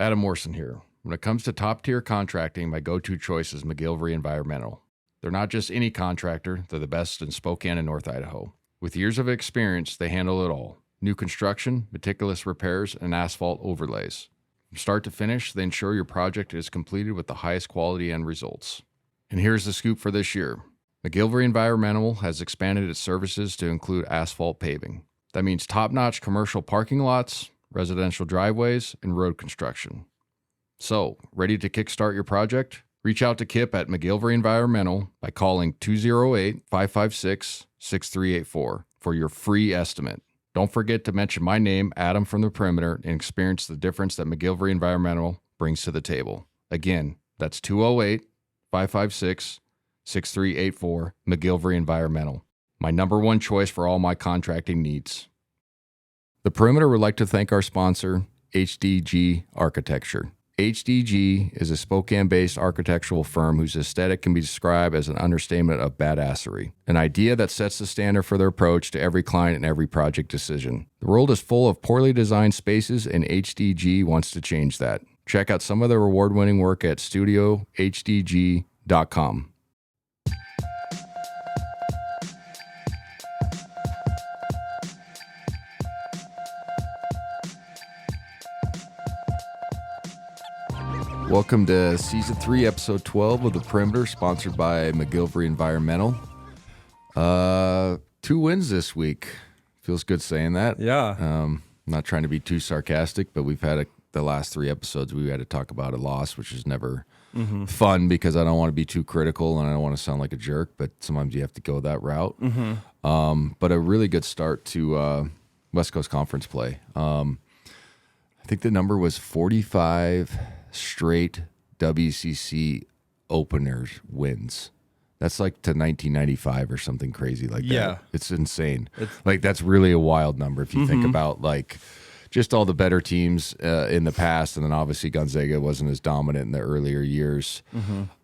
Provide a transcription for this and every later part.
Adam Morrison here. When it comes to top-tier contracting, my go-to choice is McGillivray Environmental. They're not just any contractor, they're the best in Spokane and North Idaho. With years of experience, they handle it all. New construction, meticulous repairs, and asphalt overlays. From start to finish, they ensure your project is completed with the highest quality end results. And here's the scoop for this year. McGillivray Environmental has expanded its services to include asphalt paving. That means top-notch commercial parking lots, residential driveways, and road construction. So, ready to kickstart your project? Reach out to Kip at McGillivray Environmental by calling 208-556-6384 for your free estimate. Don't forget to mention my name, Adam from the Perimeter, and experience the difference that McGillivray Environmental brings to the table. Again, that's 208-556-6384, McGillivray Environmental. My number one choice for all my contracting needs. The Perimeter would like to thank our sponsor, HDG Architecture. HDG is a Spokane-based architectural firm whose aesthetic can be described as an understatement of badassery, an idea that sets the standard for their approach to every client and every project decision. The world is full of poorly designed spaces, and HDG wants to change that. Check out some of their award-winning work at studiohdg.com. Welcome to Season 3, Episode 12 of The Perimeter, sponsored by McGillivray Environmental. 2 wins this week. Feels good saying that. Yeah. I'm not trying to be too sarcastic, but we've had the last 3 episodes, we had to talk about a loss, which is never fun because I don't want to be too critical and I don't want to sound like a jerk, but sometimes you have to go that route. But a really good start to West Coast Conference play. I think the number was 45 straight WCC openers wins. That's like to 1995 or something crazy like that. Yeah. It's insane. That's really a wild number if you think about just all the better teams in the past, and then obviously Gonzaga wasn't as dominant in the earlier years,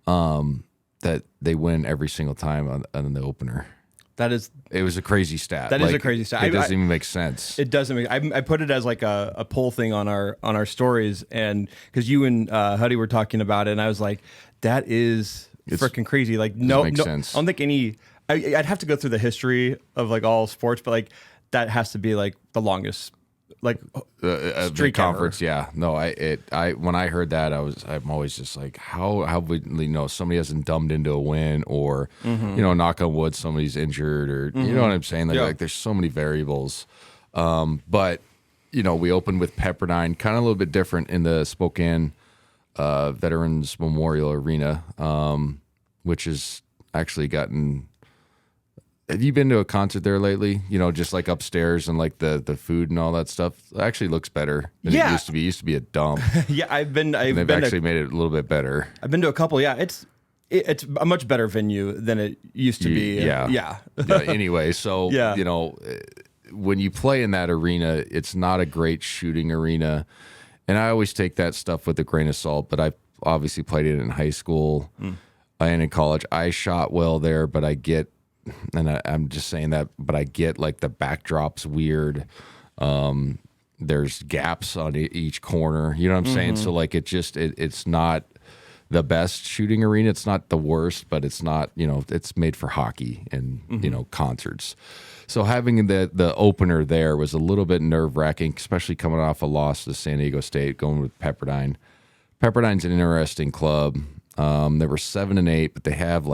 that they win every single time on the opener. It was a crazy stat. That is a crazy stat. It doesn't even make sense. It doesn't make. I put it as like a poll thing on our stories, and because you and Huddy were talking about it, and I was like, that is freaking crazy. Like no, sense. I don't think any. I'd have to go through the history of like all sports, but like that has to be like the longest streak conference. ever. Yeah, no, I when I heard that, I'm always just like, how would somebody hasn't dumbed into a win, or knock on wood, somebody's injured, or you know what I'm saying? Like there's so many variables. But we opened with Pepperdine, kind of a little bit different in the Spokane Veterans Memorial Arena, which has actually gotten. Have you been to a concert there lately? Just like upstairs and like the food and all that stuff. It actually looks better than it used to be. It used to be a dump. Yeah, they've actually made it a little bit better. I've been to a couple. Yeah, it's a much better venue than it used to be. Yeah. Anyway, so when you play in that arena, it's not a great shooting arena, and I always take that stuff with a grain of salt. But I've obviously played it in high school and in college. I shot well there, but I get. And I'm just saying that, but I get like the backdrop's weird. There's gaps on each corner. You know what I'm saying? So like it's not the best shooting arena. It's not the worst, but it's not, it's made for hockey and, concerts. So having the opener there was a little bit nerve-wracking, especially coming off a loss to San Diego State, going with Pepperdine. Pepperdine's an interesting club. They were 7-8, but they have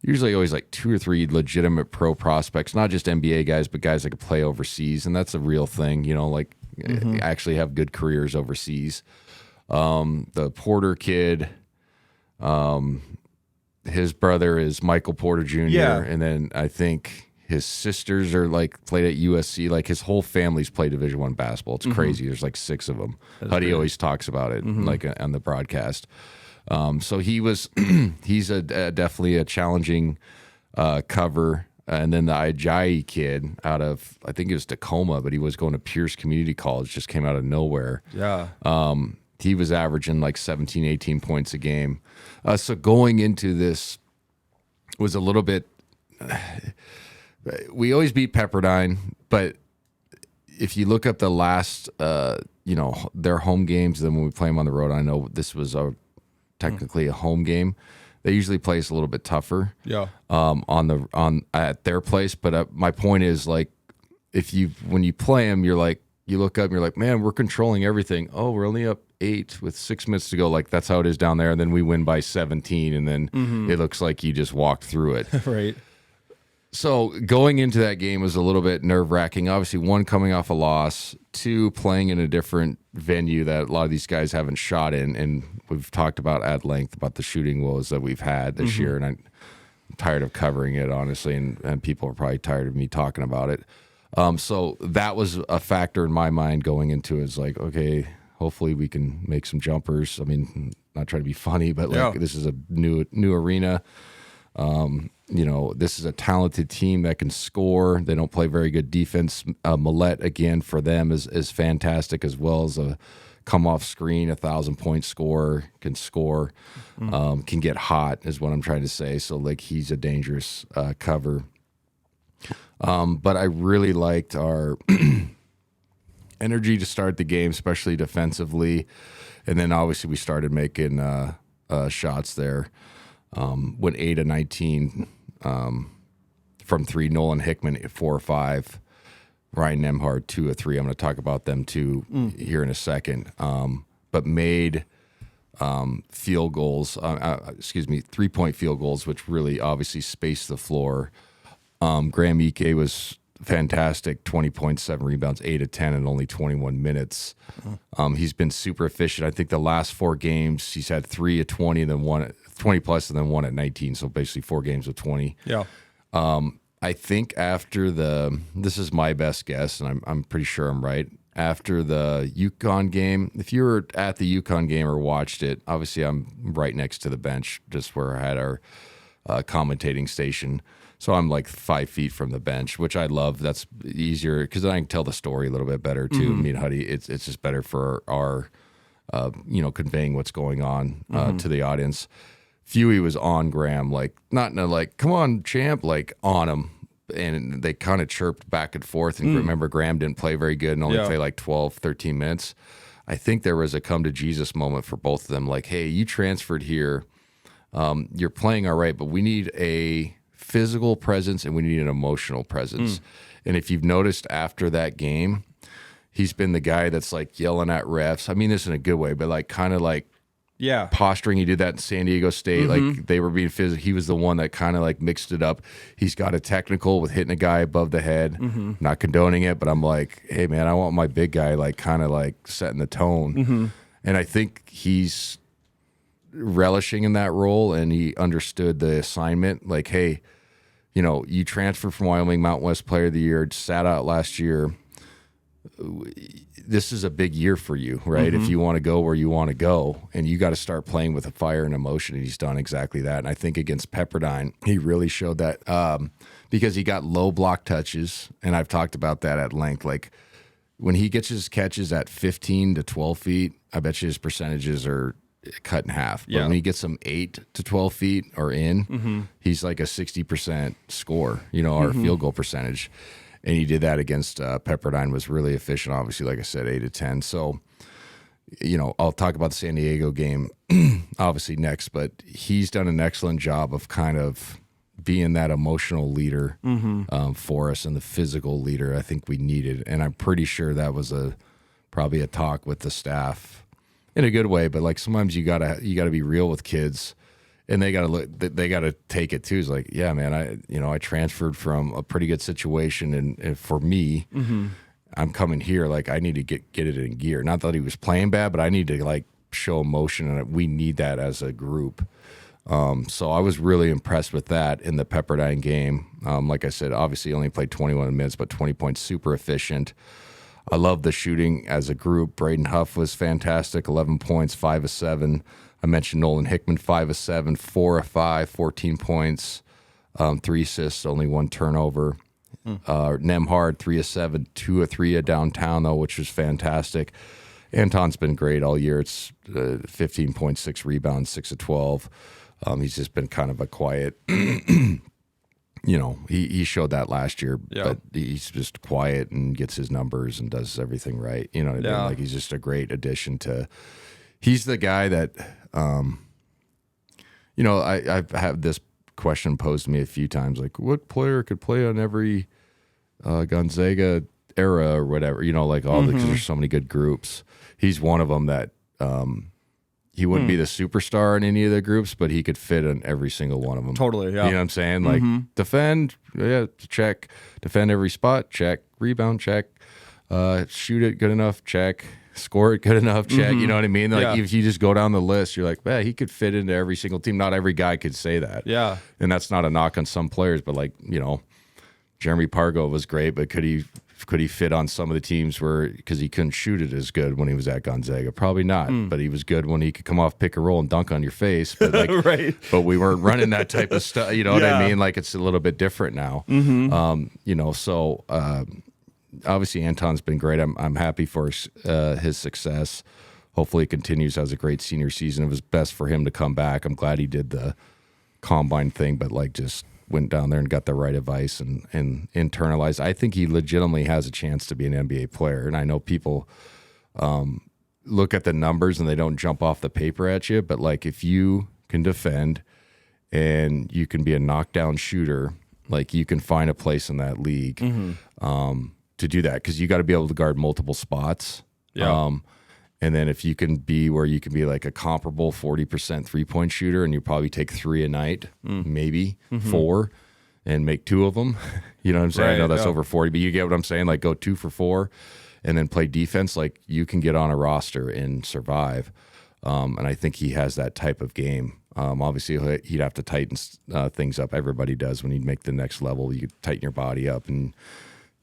usually always 2 or 3 legitimate pro prospects, not just NBA guys, but guys that can play overseas. And that's a real thing, actually have good careers overseas. The Porter kid, his brother is Michael Porter Jr. Yeah. And then I think his sisters are played at USC. His whole family's played Division I basketball. It's crazy. There's 6 of them. Huddy always talks about it on the broadcast. So he's definitely a challenging cover. And then the Ajayi kid out of, I think it was Tacoma, but he was going to Pierce Community College, just came out of nowhere. Yeah. He was averaging 17, 18 points a game. So going into this was a little bit, we always beat Pepperdine, but if you look up the last their home games. Then when we play them on the road, I know this was technically a home game. They usually play us a little bit tougher. Yeah. At their place. But my point is, like, when you play them, you're like, you look up and you're like, man, we're controlling everything. Oh, we're only up 8 with 6 minutes to go. Like, that's how it is down there. And then we win by 17, and then it looks like you just walked through it. Right. So going into that game was a little bit nerve-wracking. Obviously, one, coming off a loss, two, playing in a different venue that a lot of these guys haven't shot in. And we've talked about at length about the shooting woes that we've had this year, and I'm tired of covering it, honestly, and people are probably tired of me talking about it. So that was a factor in my mind going into it. It's like, okay, hopefully we can make some jumpers. I mean, not trying to be funny, but like this is a new arena. This is a talented team that can score. They don't play very good defense. Millette, again, for them is fantastic, as well as a come off screen, 1,000-point scorer, can score, can get hot, is what I'm trying to say. So, like, he's a dangerous cover. But I really liked our energy to start the game, especially defensively. And then obviously we started making shots there. Went 8 of 19 from 3. Nolan Hickman 4 or 5. Ryan Nemhard 2 of 3. I'm going to talk about them too here in a second. But made field goals, 3-point field goals, which really obviously spaced the floor. Graham Ike was fantastic, 20.7 rebounds, 8 of 10 in only 21 minutes. He's been super efficient. I think the last 4 games he's had 3 of 20 and then 1 at 20 plus and then 1 at 19. So basically 4 games of 20. Yeah. I think after this is my best guess, and I'm pretty sure I'm right. After the UConn game, if you were at the UConn game or watched it, obviously I'm right next to the bench, just where I had our commentating station. So I'm like 5 feet from the bench, which I love. That's easier because then I can tell the story a little bit better too. Me and Huddy, it's just better for our, conveying what's going on to the audience. Huey was on Graham, like not in a like, come on, champ, like on him. And they kind of chirped back and forth. And remember, Graham didn't play very good and only played like 12, 13 minutes. I think there was a come to Jesus moment for both of them. Like, hey, you transferred here. You're playing all right, but we need a physical presence and we need an emotional presence. And if you've noticed after that game, he's been the guy that's like yelling at refs. I mean this in a good way, but like kind of like posturing. He did that in San Diego State. Like they were being physical. He was the one that kind of like mixed it up. He's got a technical with hitting a guy above the head. Not condoning it, but I'm like, hey man, I want my big guy like kind of like setting the tone. And I think he's relishing in that role, and he understood the assignment. Like, hey, you transferred from Wyoming, Mountain West Player of the Year, sat out last year. This is a big year for you, right? If you want to go where you want to go, and you got to start playing with a fire and emotion, and he's done exactly that. And I think against Pepperdine, he really showed that because he got low block touches, and I've talked about that at length. Like when he gets his catches at 15 to 12 feet, I bet you his percentages are cut in half. But when he gets them 8 to 12 feet or in, he's like a 60% score, our field goal percentage. And he did that against Pepperdine, was really efficient. Obviously, like I said, 8 to 10. So, I'll talk about the San Diego game obviously next, but he's done an excellent job of kind of being that emotional leader for us and the physical leader I think we needed. And I'm pretty sure that was probably a talk with the staff in a good way. But like sometimes you gotta be real with kids. And they gotta take it too. It's like, yeah, man, I transferred from a pretty good situation, and for me, I'm coming here. Like I need to get it in gear. Not that he was playing bad, but I need to like show emotion, and we need that as a group. So I was really impressed with that in the Pepperdine game. Like I said, obviously only played 21 minutes, but 20 points, super efficient. I love the shooting as a group. Braden Huff was fantastic, 11 points, 5 of 7. I mentioned Nolan Hickman, 5 of 7, 4 of 5, 14 points, 3 assists, only 1 turnover. Nemhard, 3 of 7, 2 of 3 at downtown, though, which was fantastic. Anton's been great all year. It's 15.6 rebounds, 6 of 12. He's just been kind of a quiet he showed that last year, but he's just quiet and gets his numbers and does everything right. You know what I mean? Like, he's just a great addition he's the guy that, I've had this question posed to me a few times, like, what player could play on every Gonzaga era or whatever, like because there's so many good groups. He's one of them that, he wouldn't be the superstar in any of the groups, but he could fit in every single one of them. Totally, yeah. You know what I'm saying? Like, defend, check. Defend every spot, check. Rebound, check. Shoot it good enough, check. Score it good enough, check. You know what I mean? Like, if you just go down the list, you're like, man, he could fit into every single team. Not every guy could say that. Yeah. And that's not a knock on some players, but like, Jeremy Pargo was great, but could he fit on some of the teams because he couldn't shoot it as good when he was at Gonzaga? Probably not, but he was good when he could come off pick and roll and dunk on your face. But like, right. But we weren't running that type of stuff. You know what I mean? Like, it's a little bit different now. So obviously Anton's been great. I'm happy for his success. Hopefully it continues. Has a great senior season. It was best for him to come back. I'm glad he did the combine thing, but like, just went down there and got the right advice and internalized. I think he legitimately has a chance to be an NBA player. And I know people look at the numbers and they don't jump off the paper at you, but like, if you can defend and you can be a knockdown shooter, like, you can find a place in that league to do that, because you got to be able to guard multiple spots. And then if you can be where you can be like a comparable 40% 3-point shooter, and you probably take 3 a night, maybe 4, and make 2 of them. You know what I'm saying? Right, I know that's over 40, but you get what I'm saying? Like, go 2 for 4 and then play defense. Like, you can get on a roster and survive. And I think he has that type of game. Obviously, he'd have to tighten things up. Everybody does when you make the next level. You tighten your body up, and,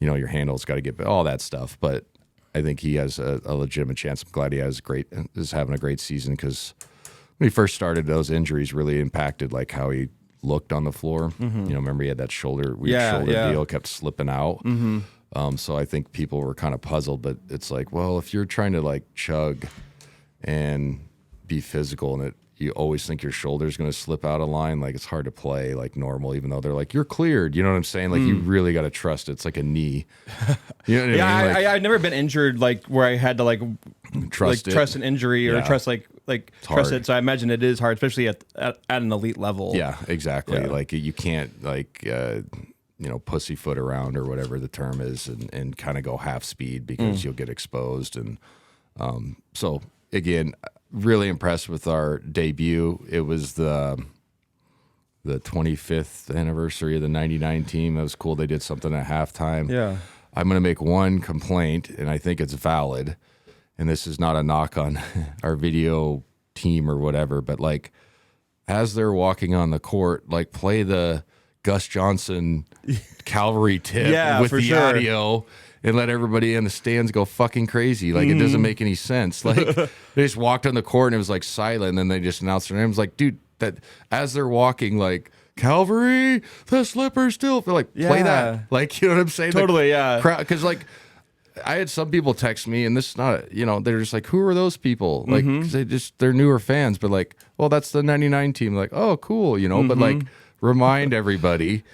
your handle's got to get all that stuff. But I think he has a legitimate chance. I'm glad he is having a great season, because when he first started, those injuries really impacted like how he looked on the floor. Remember he had that shoulder deal, kept slipping out. So I think people were kind of puzzled, but it's like, well, if you're trying to like chug and be physical, and you always think your shoulder's going to slip out of line, like, it's hard to play like normal, even though they're like, you're cleared. You know what I'm saying? Like, you really got to trust it. It's like a knee. You know what I mean? Like, I've never been injured like where I had to like trust an injury or trust trust it. So I imagine it is hard, especially at an elite level. Yeah, exactly. Like, you can't like pussyfoot around, or whatever the term is, and kind of go half speed, because you'll get exposed. And so again, really impressed with our debut. It was the 25th anniversary of the 99 team. That was cool. They did something at halftime. Yeah. I'm going to make one complaint, and I think it's valid. And this is not a knock on our video team or whatever, but like, as they're walking on the court, like, play the Gus Johnson Calvary tip with the audio, and let everybody in the stands go fucking crazy. Like, it doesn't make any sense. Like, they just walked on the court and it was like silent, and then they just announced their names. Like, dude, that as they're walking, like, Calvary, the slipper still, like, play that. Like, you know what I'm saying? Totally, Because like, I had some people text me, and this is not, they're just like, who are those people? Like, 'cause they're newer fans, but like, well, that's the 99 team. Like, oh, cool, but like, remind everybody,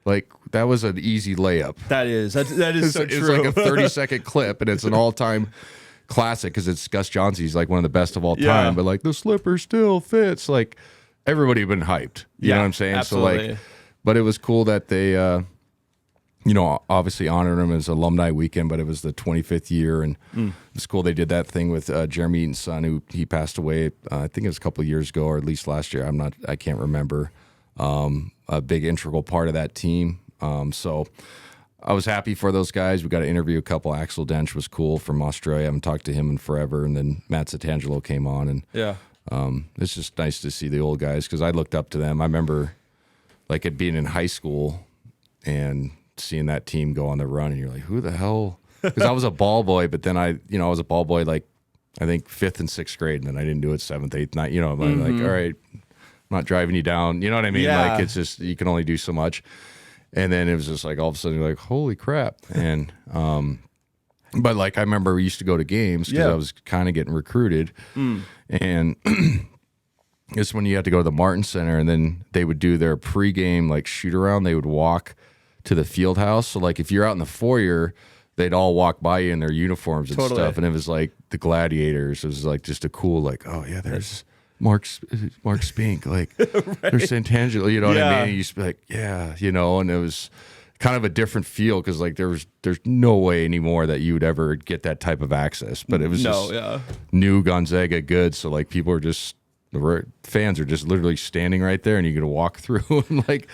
like, that was an easy layup. That is so true. It's like a 30-second clip, and it's an all-time classic, because it's Gus Johnson. He's like one of the best of all time. But like, the slipper still fits. Like, everybody had been hyped. You know what I'm saying? Absolutely. So like, but it was cool that they, obviously honored him as alumni weekend. But it was the 25th year, and it's cool they did that thing with Jeremy Eaton's son, who he passed away. I think it was a couple of years ago, or at least last year. I can't remember. A big integral part of that team. So I was happy for those guys. We got to interview a couple. Axel Dench was cool from Australia. I haven't talked to him in forever. And then Matt Satangelo came on, and it's just nice to see the old guys, because I looked up to them. I remember like it being in high school and seeing that team go on the run, and you're like, who the hell? Because I was a ball boy, but then I was a ball boy like, I think 5th and 6th grade, and then I didn't do it 7th, 8th, 9th. I'm like, all right, I'm not driving you down. You know what I mean? Yeah. Like, it's just, you can only do so much. And then it was just like, all of a sudden you're like, holy crap. And, but like, I remember we used to go to games, because I was kind of getting recruited. And is when you had to go to the Martin Center, and then they would do their pregame like shoot around. They would walk to the field house. So like if you're out in the foyer, they'd all walk by you in their uniforms and stuff, and it was like the Gladiators. It was like just a cool like, oh yeah, there's Mark Spink, like right. there's Santangelo, you know what I mean? You used to be like, yeah, you know, and it was kind of a different feel because like there's no way anymore that you would ever get that type of access. But it was new Gonzaga good, so like people are just the fans are just literally standing right there, and you get to walk through and like.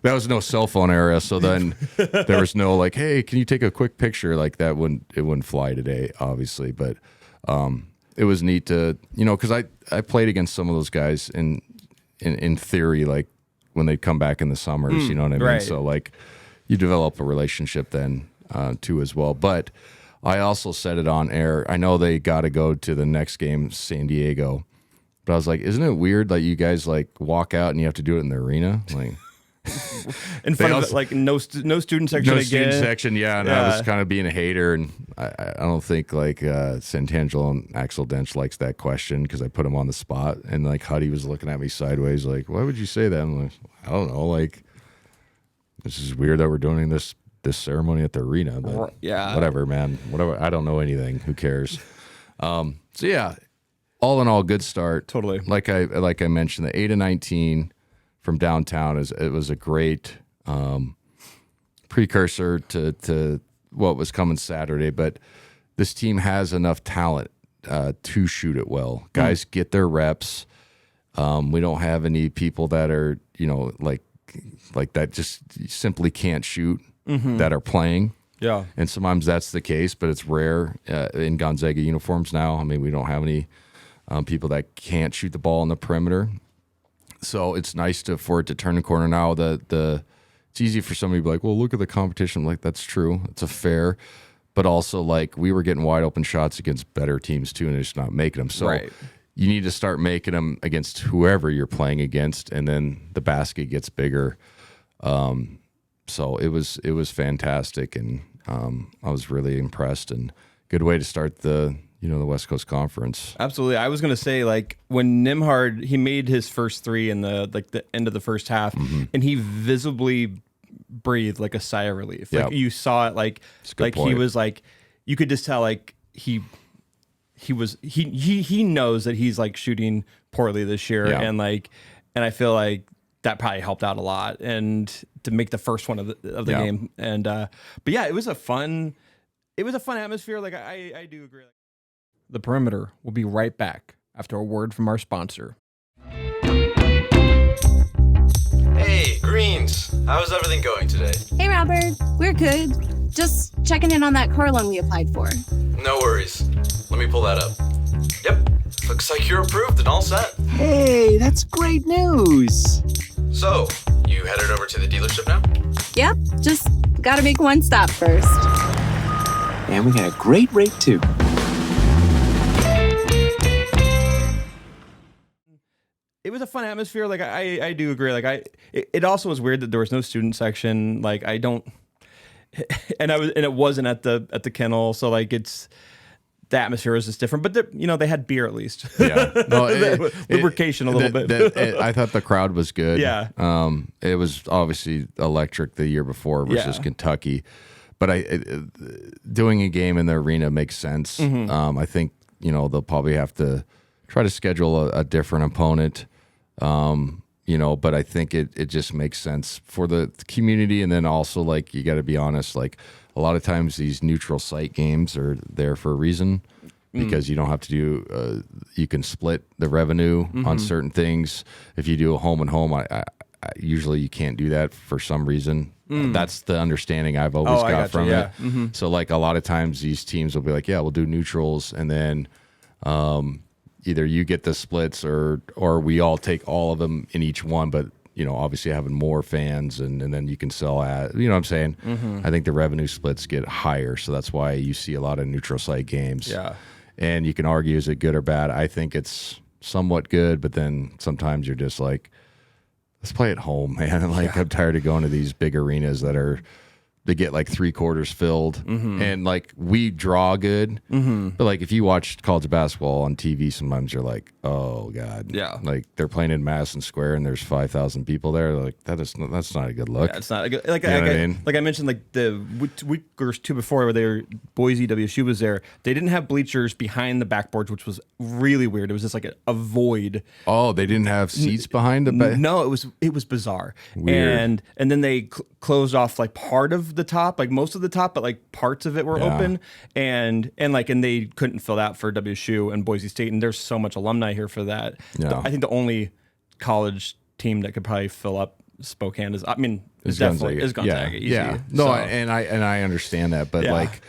That was no cell phone era, so then there was no like, hey, can you take a quick picture? Like that wouldn't fly today, obviously. But it was neat to, you know, because I played against some of those guys in theory, like when they'd come back in the summers, you know what I mean? Right. So like you develop a relationship then too as well. But I also said it on air. I know they got to go to the next game, San Diego, but I was like, isn't it weird that you guys like walk out and you have to do it in the arena, like. In front of like no student section again. Student section, yeah. And I was kind of being a hater, and I don't think like Santangelo and Axel Dench likes that question because I put him on the spot, and like Huddy was looking at me sideways, like, why would you say that? I'm like, I don't know, like this is weird that we're doing this ceremony at the arena, but whatever, man, whatever. I don't know anything. Who cares? So yeah, all in all, good start. Totally. Like I mentioned, the 8-19. From downtown it was a great precursor to what was coming Saturday. But this team has enough talent to shoot it well. Guys get their reps. We don't have any people that are, you know, like that just simply can't shoot that are playing. Yeah. And sometimes that's the case, but it's rare in Gonzaga uniforms now. I mean, we don't have any people that can't shoot the ball on the perimeter. So it's nice for it to turn the corner now. It's easy for somebody to be like, well, look at the competition. I'm like, that's true. It's a fair. But also, like, we were getting wide open shots against better teams, too, and they're just not making them. So you need to start making them against whoever you're playing against, and then the basket gets bigger. So it was fantastic, and I was really impressed, and good way to start the West Coast Conference. Absolutely. I was going to say, like, when Nembhard, he made his first three in the end of the first half, and he visibly breathed like a sigh of relief. Like you saw it, like point. He was like, you could just tell, like he knows that he's like shooting poorly this year, and I feel like that probably helped out a lot, and to make the first one of the game, and but yeah, it was a fun atmosphere. Like I do agree. The Perimeter will be right back after a word from our sponsor. Hey, Greens. How's everything going today? Hey, Robert. We're good. Just checking in on that car loan we applied for. No worries. Let me pull that up. Yep. Looks like you're approved and all set. Hey, that's great news. So, you headed over to the dealership now? Yep. Just gotta make one stop first. And we got a great rate, too. It was a fun atmosphere. Like I do agree. Like it also was weird that there was no student section. Like I don't, and it wasn't at the kennel. So like the atmosphere was just different. But they had beer at least. Yeah, no, lubrication a little bit. I thought the crowd was good. Yeah, it was obviously electric the year before versus Kentucky, but doing a game in the arena makes sense. I think they'll probably have to try to schedule a different opponent. But I think it just makes sense for the community. And then also, like, you got to be honest, like a lot of times these neutral site games are there for a reason because you don't have to do, you can split the revenue on certain things. If you do a home and home, I usually you can't do that for some reason. That's the understanding I've always got from it. So like a lot of times these teams will be like, yeah, we'll do neutrals. And then, either you get the splits or we all take all of them in each one, but obviously having more fans and then you can sell at, you know what I'm saying? I think the revenue splits get higher, so that's why you see a lot of neutral site games. Yeah. And you can argue, is it good or bad? I think it's somewhat good, but then sometimes you're just like, let's play at home, man. Like I'm tired of going to these big arenas that are they get like 3/4 filled, and like we draw good, but like if you watch college basketball on TV, sometimes you're like, oh god, yeah, like they're playing in Madison Square and there's 5,000 people there. Like that's not a good look. Yeah, it's not a good. Like I mentioned, like the week or two before, where they were Boise WSU was there. They didn't have bleachers behind the backboards, which was really weird. It was just like a void. Oh, they didn't have seats behind the No, it was bizarre. Weird. And then they closed off like part of the top, like most of the top, but like parts of it were open, and they couldn't fill that for WSU and Boise State. And there's so much alumni here for that. Yeah. I think the only college team that could probably fill up Spokane is Gonzaga. Yeah. Easy. Yeah. No, and I understand that, but like,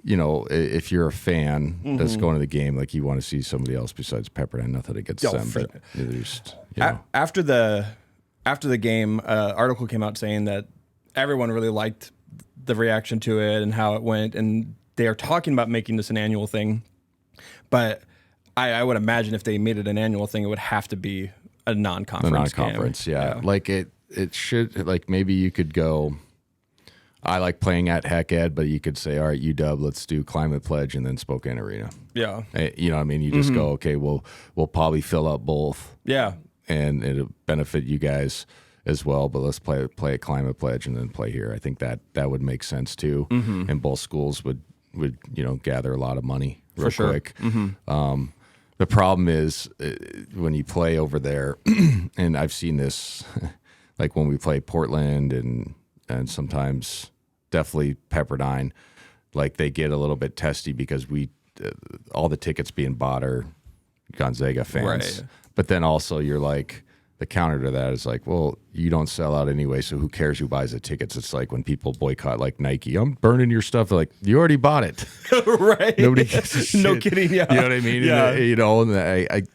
you know, if you're a fan that's going to the game, like you want to see somebody else besides Pepperdine. Nothing against them, but there's, you know. After the game, article came out saying that everyone really liked the reaction to it and how it went, and they are talking about making this an annual thing. But I would imagine if they made it an annual thing, it would have to be a non-conference game. Yeah. Like it should, like maybe you could go. I like playing at Heck Ed, but you could say, all right, UW, let's do Climate Pledge and then Spokane Arena. Yeah. You know what I mean? You just go, okay, we'll probably fill up both. Yeah. And it'll benefit you guys as well, but let's play a Climate Pledge and then play here. I think that would make sense too. And both schools would you know, gather a lot of money real quick. The problem is when you play over there, and I've seen this, like when we play Portland and sometimes definitely Pepperdine, like they get a little bit testy because all the tickets being bought are Gonzaga fans. Right. But then also you're like, the counter to that is like, well, you don't sell out anyway, so who cares who buys the tickets? It's like when people boycott like Nike, I'm burning your stuff. They're like, you already bought it. Right. Nobody gives a shit. No kidding, yeah. You know what I mean? Yeah. And, you know, and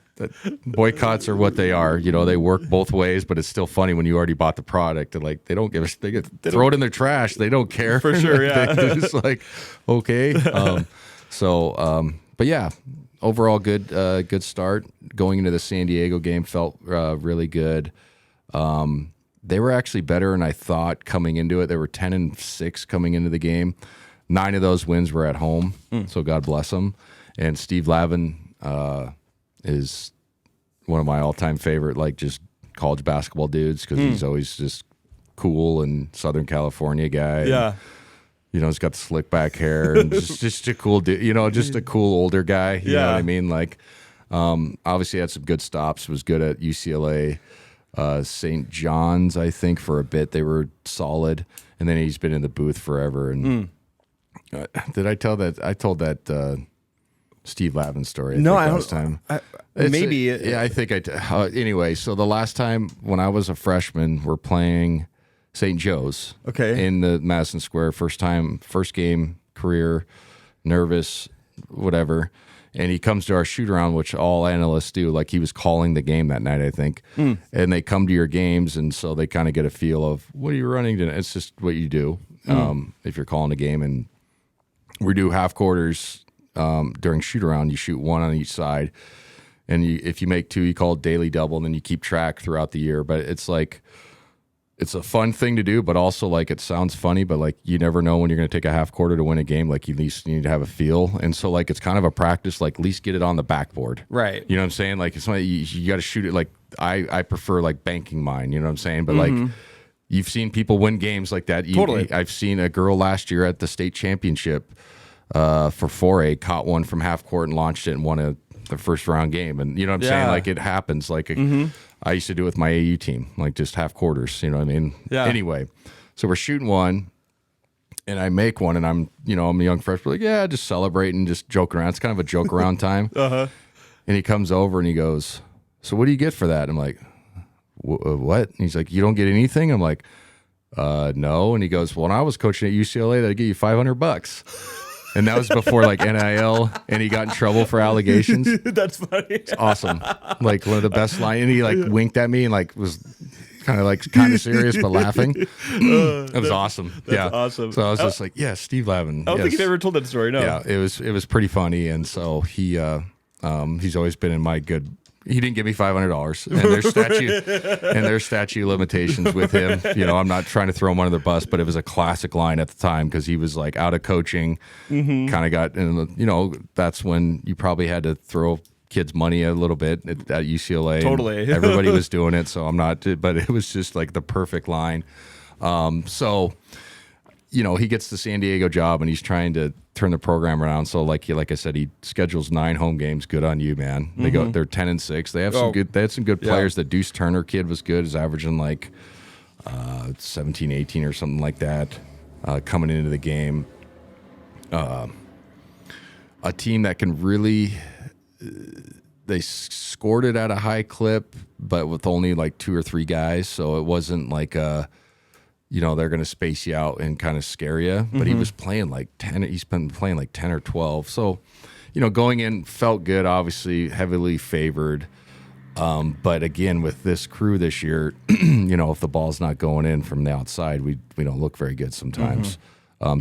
boycotts are what they are. You know, they work both ways, but it's still funny when you already bought the product and like they don't give a throw it in their trash. They don't care. For sure, yeah. They're just like, okay. But yeah, overall good start. Going into the San Diego game felt really good. They were actually better than I thought coming into it. They were 10-6 coming into the game. 9 of those wins were at home, so God bless them. And Steve Lavin is one of my all-time favorite, like just college basketball dudes, because he's always just cool and Southern California guy. Yeah. And, you know, he's got the slick back hair and just a cool dude, you know, just a cool older guy. You know what I mean? Like, obviously had some good stops, was good at UCLA, St. John's, I think, for a bit. They were solid. And then he's been in the booth forever. And did I tell that? I told that Steve Lavin story. Last time. Maybe. I think anyway, so the last time when I was a freshman, we're playing St. Joe's. Okay. In the Madison Square, first game, career, nervous, whatever. And he comes to our shoot around, which all analysts do. Like he was calling the game that night, I think. And they come to your games, and so they kind of get a feel of what are you running tonight? It's just what you do if you're calling a game. And we do half quarters during shoot around. You shoot one on each side, and if you make 2, you call it daily double, and then you keep track throughout the year. But it's like it's a fun thing to do, but also like it sounds funny, but like you never know when you're going to take a half quarter to win a game. Like you at least need to have a feel, and so like it's kind of a practice. Like at least get it on the backboard, right? You know what I'm saying? Like it's like you got to shoot it. Like I prefer like banking mine. You know what I'm saying? But like you've seen people win games like that. Totally. I've seen a girl last year at the state championship for 4A caught one from half court and launched it and won the first round game. And you know what I'm saying? Like it happens. Like I used to do it with my AU team, like just half quarters. You know what I mean? Yeah. Anyway, so we're shooting one, and I make one, and I'm a young freshman, like just celebrating, just joking around. It's kind of a joke around time. And he comes over and he goes, "So what do you get for that?" And I'm like, "What?" And he's like, "You don't get anything?" I'm like, "No." And he goes, "Well, when I was coaching at UCLA, they'd give you $500. And that was before like NIL, and he got in trouble for allegations. That's funny. It's awesome. Like one of the best lines. And he like winked at me and like was kind of serious but laughing. It was awesome. That's awesome. So I was just like, yeah, Steve Lavin. I don't think you've ever told that story. No. Yeah, it was pretty funny, and so he's always been in my good he didn't give me $500, and there's statute limitations with him. I'm not trying to throw him under the bus, but it was a classic line at the time because he was like out of coaching, kind of got, that's when you probably had to throw kids money a little bit at UCLA. Totally. Everybody was doing it, so I'm not, but it was just like the perfect line. So, he gets the San Diego job and he's trying to turn the program around. So like I said, he schedules 9 home games. Good on you, man. They're 10-6. They have they had some good players. The Deuce Turner kid was good. He's averaging like 17, 18 or something like that coming into the game. A team that can really, they scored it at a high clip, but with only like 2 or 3 guys. So it wasn't like they're going to space you out and kind of scare you. But he was playing like 10. He's been playing like 10 or 12. So, going in felt good, obviously heavily favored. But again, with this crew this year, if the ball's not going in from the outside, we don't look very good sometimes.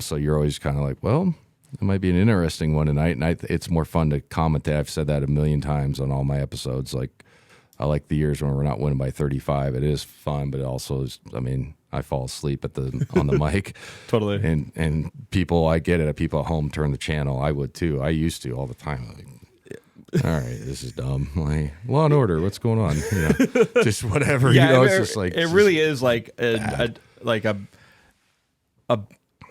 So you're always kind of like, well, it might be an interesting one tonight. And it's more fun to commentate. I've said that a million times on all my episodes. Like, I like the years when we're not winning by 35. It is fun, but it also is, I fall asleep on the mic. Totally. And people, I get it. People at home turn the channel. I would too. I used to all the time. Like, all right, this is dumb. Like, Law and Order, what's going on? Just whatever. Yeah, it's just like it really is like a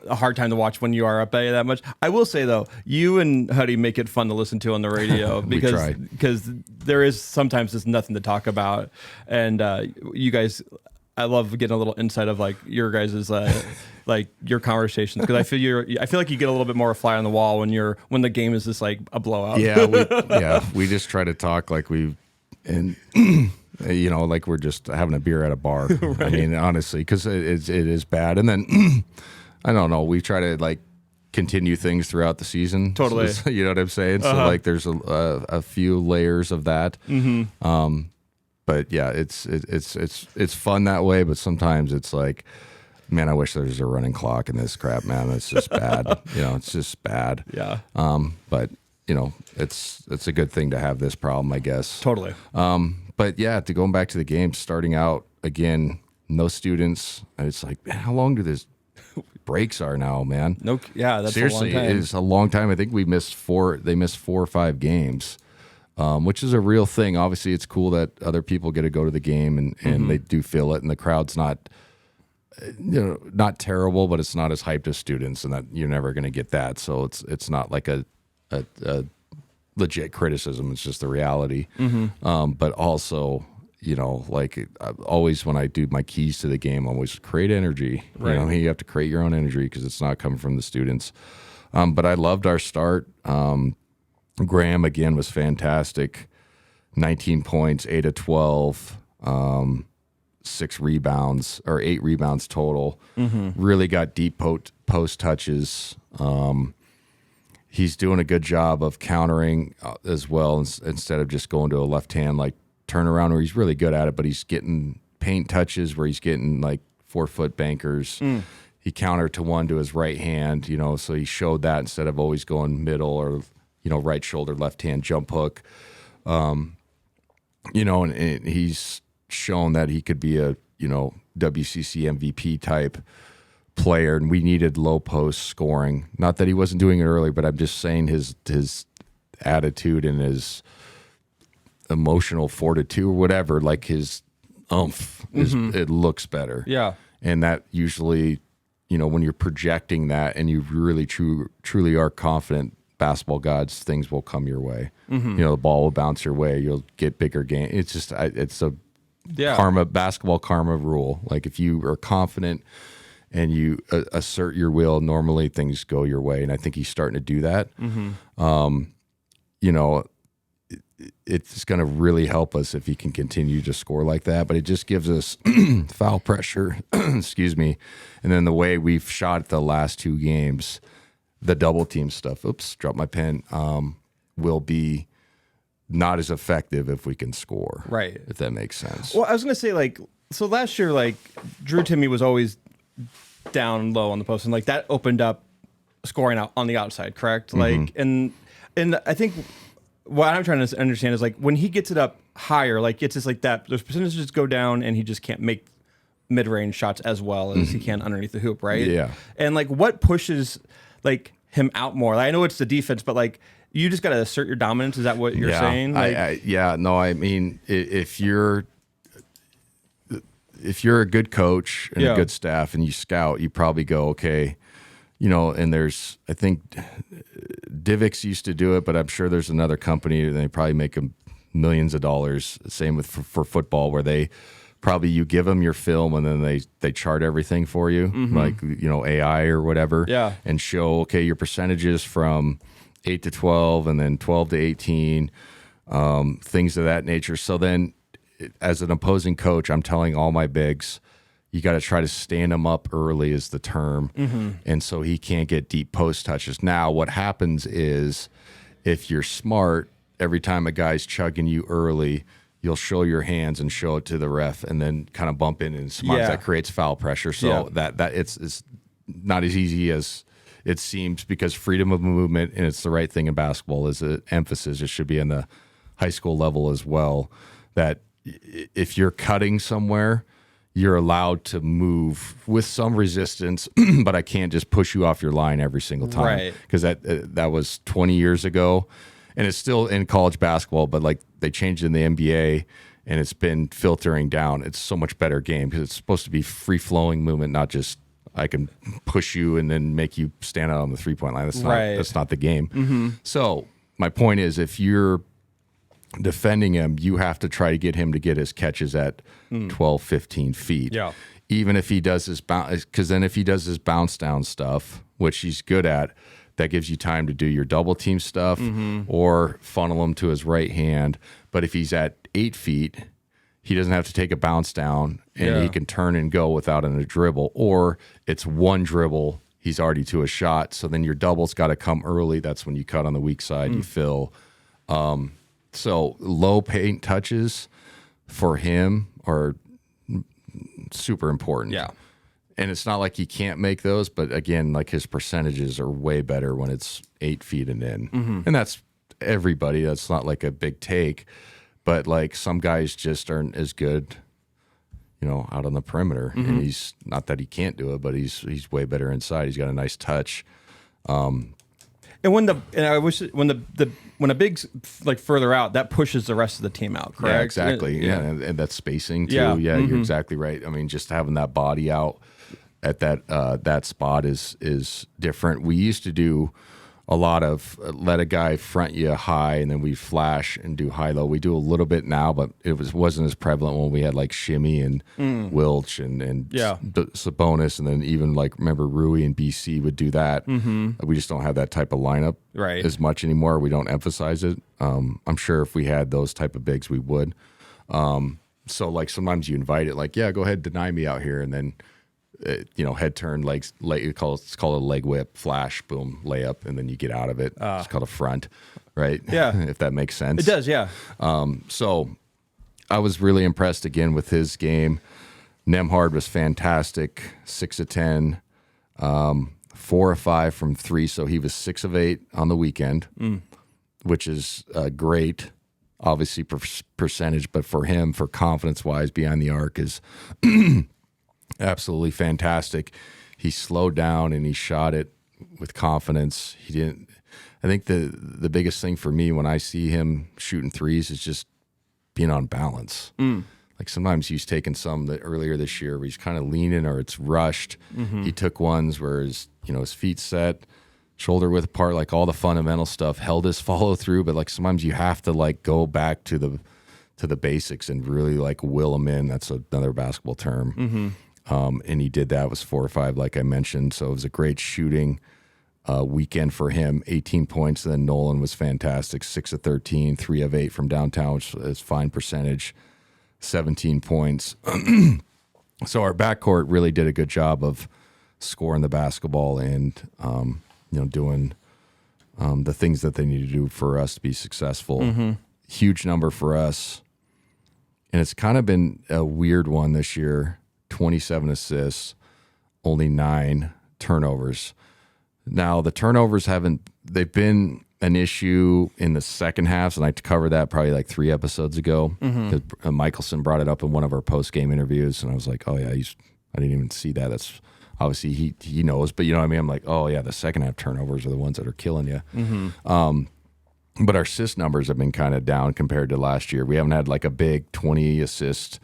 hard time to watch when you are up that much. I will say though, you and Huddy make it fun to listen to on the radio because there is sometimes there's nothing to talk about, and you guys. I love getting a little insight of like your guys' like your conversations because I feel like you get a little bit more a fly on the wall when the game is just like a blowout. We just try to talk like like we're just having a beer at a bar. Right. Honestly, because it is bad, and then I don't know. We try to like continue things throughout the season. Totally, so, you know what I'm saying. So like there's a few layers of that. But yeah, it's fun that way. But sometimes it's like, man, I wish there was a running clock in this crap, man. It's just bad. It's just bad. Yeah. But it's a good thing to have this problem, I guess. Totally. But yeah, going back to the game, starting out again, no students. And it's like, man, how long do these breaks are now, man? No, yeah, that's seriously, a long time. It is a long time. I think they missed 4 or 5 games. Which is a real thing. Obviously, it's cool that other people get to go to the game and they do feel it, and the crowd's not terrible, but it's not as hyped as students, and that you're never going to get that. So it's not like a legit criticism. It's just the reality. But also, like always when I do my keys to the game, I always create energy. Right. You have to create your own energy because it's not coming from the students. But I loved our start. Graham again was fantastic. 19 points, 8 of 12, 6 rebounds or 8 rebounds total. Really got deep post touches. He's doing a good job of countering as well instead of just going to a left hand like turnaround where he's really good at it, but he's getting paint touches where he's getting like 4-foot bankers. He countered to one to his right hand, so he showed that instead of always going middle or right shoulder, left hand jump hook. And he's shown that he could be a, WCC MVP type player, and we needed low post scoring. Not that he wasn't doing it earlier, but I'm just saying his attitude and his emotional fortitude or whatever, like his oomph, it looks better. Yeah. And that usually, when you're projecting that and you really truly are confident, basketball gods, things will come your way. The ball will bounce your way. You'll get bigger game. It's just it's a basketball karma rule. Like if you are confident and you assert your will, normally things go your way. And I think he's starting to do that. It's going to really help us if he can continue to score like that. But it just gives us foul pressure. Excuse me. And then the way we've shot the last 2 games. The double team stuff, dropped my pen, will be not as effective if we can score. Right. If that makes sense. Well, I was going to say, so last year, Drew Timme was always down low on the post, and that opened up scoring out on the outside, correct? And I think what I'm trying to understand is like when he gets it up higher, like it's just like that, those percentages go down and he just can't make mid-range shots as well as he can underneath the hoop, right? Yeah. And like what pushes like him out more? Like, I know it's the defense, but like you just got to assert your dominance. Is that what you're saying? Like, I mean, if you're a good coach and a good staff and you scout, you probably go, okay, and there's, I think Divix used to do it, but I'm sure there's another company and they probably make them millions of dollars. Same with for football, where they probably, you give them your film and then they chart everything for you, like, AI or whatever, and show, okay, your percentages from 8 to 12 and then 12 to 18, things of that nature. So then as an opposing coach, I'm telling all my bigs, you got to try to stand him up early is the term. And so he can't get deep post touches. Now, what happens is if you're smart, every time a guy's chugging you early, you'll show your hands and show it to the ref and then kind of bump in, and sometimes that creates foul pressure. So that it's not as easy as it seems, because freedom of movement, and it's the right thing in basketball, is an emphasis. It should be in the high school level as well, that if you're cutting somewhere, you're allowed to move with some resistance, but I can't just push you off your line every single time. Right. Because that was 20 years ago, and it's still in college basketball, but like they changed in the NBA, and it's been filtering down. It's so much better game because it's supposed to be free-flowing movement, not just I can push you and then make you stand out on the three-point line. That's not the game. So my point is, if you're defending him, you have to try to get him to get his catches at 12, 15 feet. Yeah. Even if he does his bounce, because then if he does his bounce down stuff, which he's good at, that gives you time to do your double team stuff or funnel him to his right hand. But if he's at 8 feet, he doesn't have to take a bounce down, and he can turn and go without a dribble, or it's one dribble, he's already to a shot. So then your double's got to come early. That's when you cut on the weak side, you fill. So low paint touches for him are super important. Yeah. And it's not like he can't make those, but again, like his percentages are way better when it's 8 feet and in. And that's everybody. That's not like a big take, but like some guys just aren't as good, out on the perimeter. And he's not that he can't do it, but he's way better inside. He's got a nice touch. And when a big's like further out, that pushes the rest of the team out, correct? Yeah, exactly. Yeah. And that's spacing too. Yeah, you're exactly right. I mean, just having that body out at that spot is different. We used to do a lot of let a guy front you high and then we flash and do high low. We do a little bit now, but it wasn't as prevalent when we had like Shimmy and Wilch and Sabonis, and then even like remember Rui and BC would do that. We just don't have that type of lineup as much anymore. We don't emphasize it. I'm sure if we had those type of bigs, we would. So like sometimes you invite it, like, yeah, go ahead, deny me out here, and then head turn, legs, it's called a leg whip, flash, boom, layup, and then you get out of it. It's called a front, right? Yeah. If that makes sense. It does, yeah. So I was really impressed again with his game. Nemhard was fantastic, 6 of 10, 4 of 5 from 3, so he was 6 of 8 on the weekend, which is great. Obviously percentage, but for him, for confidence-wise, behind the arc is absolutely fantastic. He slowed down and he shot it with confidence. He didn't. I think the biggest thing for me when I see him shooting threes is just being on balance. Like sometimes he's taken some that earlier this year where he's kind of leaning or it's rushed. He took ones where his feet set, shoulder width apart, like all the fundamental stuff, held his follow through. But like sometimes you have to like go back to the basics and really like will them in. That's another basketball term. And he did that. It was 4 or 5, like I mentioned. So it was a great shooting weekend for him. 18 points. And then Nolan was fantastic. 6 of 13, 3 of 8 from downtown, which is fine percentage. 17 points. So our backcourt really did a good job of scoring the basketball and doing the things that they need to do for us to be successful. Huge number for us. And it's kind of been a weird one this year. 27 assists, only 9 turnovers. Now the turnovers they've been an issue in the second half, and I covered that probably like 3 episodes ago. Because Michelson brought it up in one of our post-game interviews, and I was like, oh, yeah, I didn't even see that. That's obviously he knows, but you know what I mean? I'm like, oh, yeah, the second half turnovers are the ones that are killing you. But our assist numbers have been kind of down compared to last year. We haven't had like a big 20 assist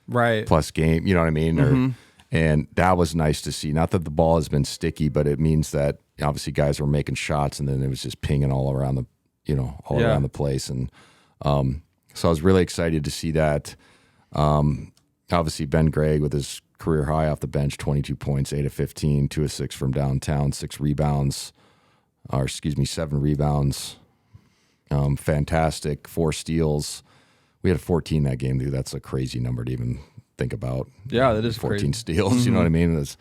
plus game, you know what I mean? And that was nice to see. Not that the ball has been sticky, but it means that obviously guys were making shots, and then it was just pinging all around around the place. And so I was really excited to see that. Obviously Ben Gregg with his career high off the bench, 22 points, 8 of 15, 2 of 6 from downtown, 7 rebounds. Fantastic, 4 steals. We had 14 that game, dude. That's a crazy number to even think about. Yeah, that is 14 crazy. steals. You know what I mean? It's,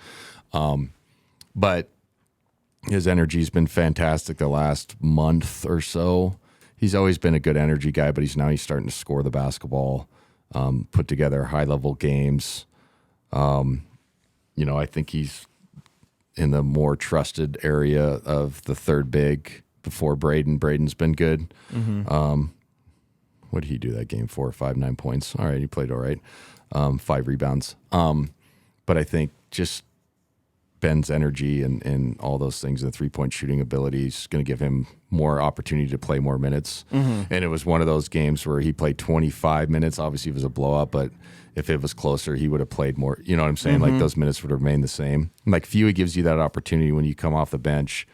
but his energy's been fantastic the last month or so. He's always been a good energy guy, but he's starting to score the basketball, put together high-level games. I think he's in the more trusted area of the third big before Braden. Braden's been good. What did he do that game for? 5-9 points. All right, he played all right. 5 rebounds. But I think just Ben's energy and all those things, the 3-point shooting ability is going to give him more opportunity to play more minutes. And it was one of those games where he played 25 minutes. Obviously, it was a blowout, but if it was closer, he would have played more. You know what I'm saying? Like those minutes would have remained the same. Like Fewy gives you that opportunity when you come off the bench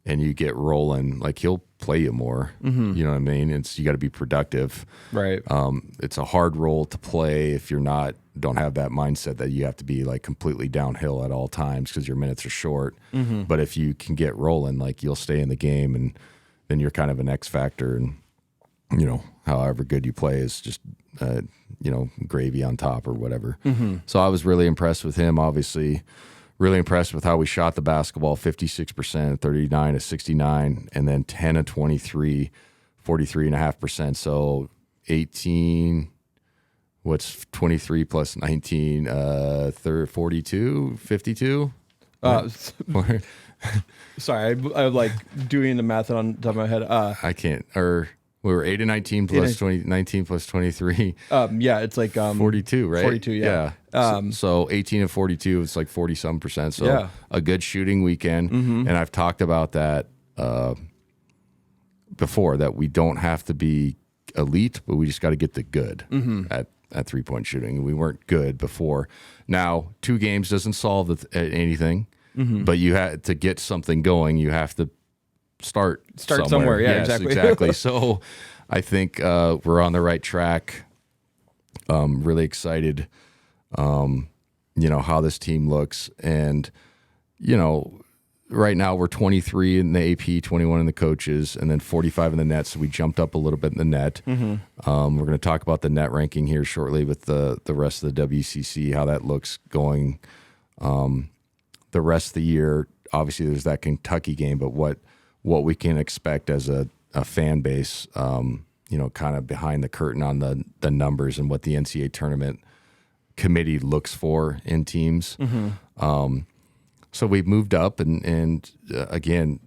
and you get rolling. Like he'll play you more. You know what I mean? You got to be productive. Right. It's a hard role to play if you're don't have that mindset that you have to be like completely downhill at all times because your minutes are short. But if you can get rolling, like you'll stay in the game, and then you're kind of an X factor, and however good you play is just gravy on top or whatever. So I was really impressed with him. Obviously, really impressed with how we shot the basketball: 56%, 39 to 69, and then 10 of 23, 43.5%. So 18. What's 23 plus 19? 42, 52? Sorry, I'm like doing the math on top of my head. I can't. Or we were 8 and 19 plus 20, 19 plus 23. Yeah, it's like 42, right? 42, yeah. So 18 and 42, it's like 40-some%. So a good shooting weekend. And I've talked about that before, that we don't have to be elite, but we just got to get the good at 3-point shooting. We weren't good before. Now, 2 games doesn't solve anything, but you had to get something going. You have to start somewhere. Yeah, yes, exactly. So I think we're on the right track. Really excited, how this team looks. And, right now we're 23 in the AP, 21 in the coaches, and then 45 in the net. So we jumped up a little bit in the net. We're going to talk about the net ranking here shortly with the rest of the WCC, how that looks going the rest of the year. Obviously, there's that Kentucky game, but what we can expect as a fan base, kind of behind the curtain on the numbers and what the NCAA tournament committee looks for in teams. So we've moved up, and again,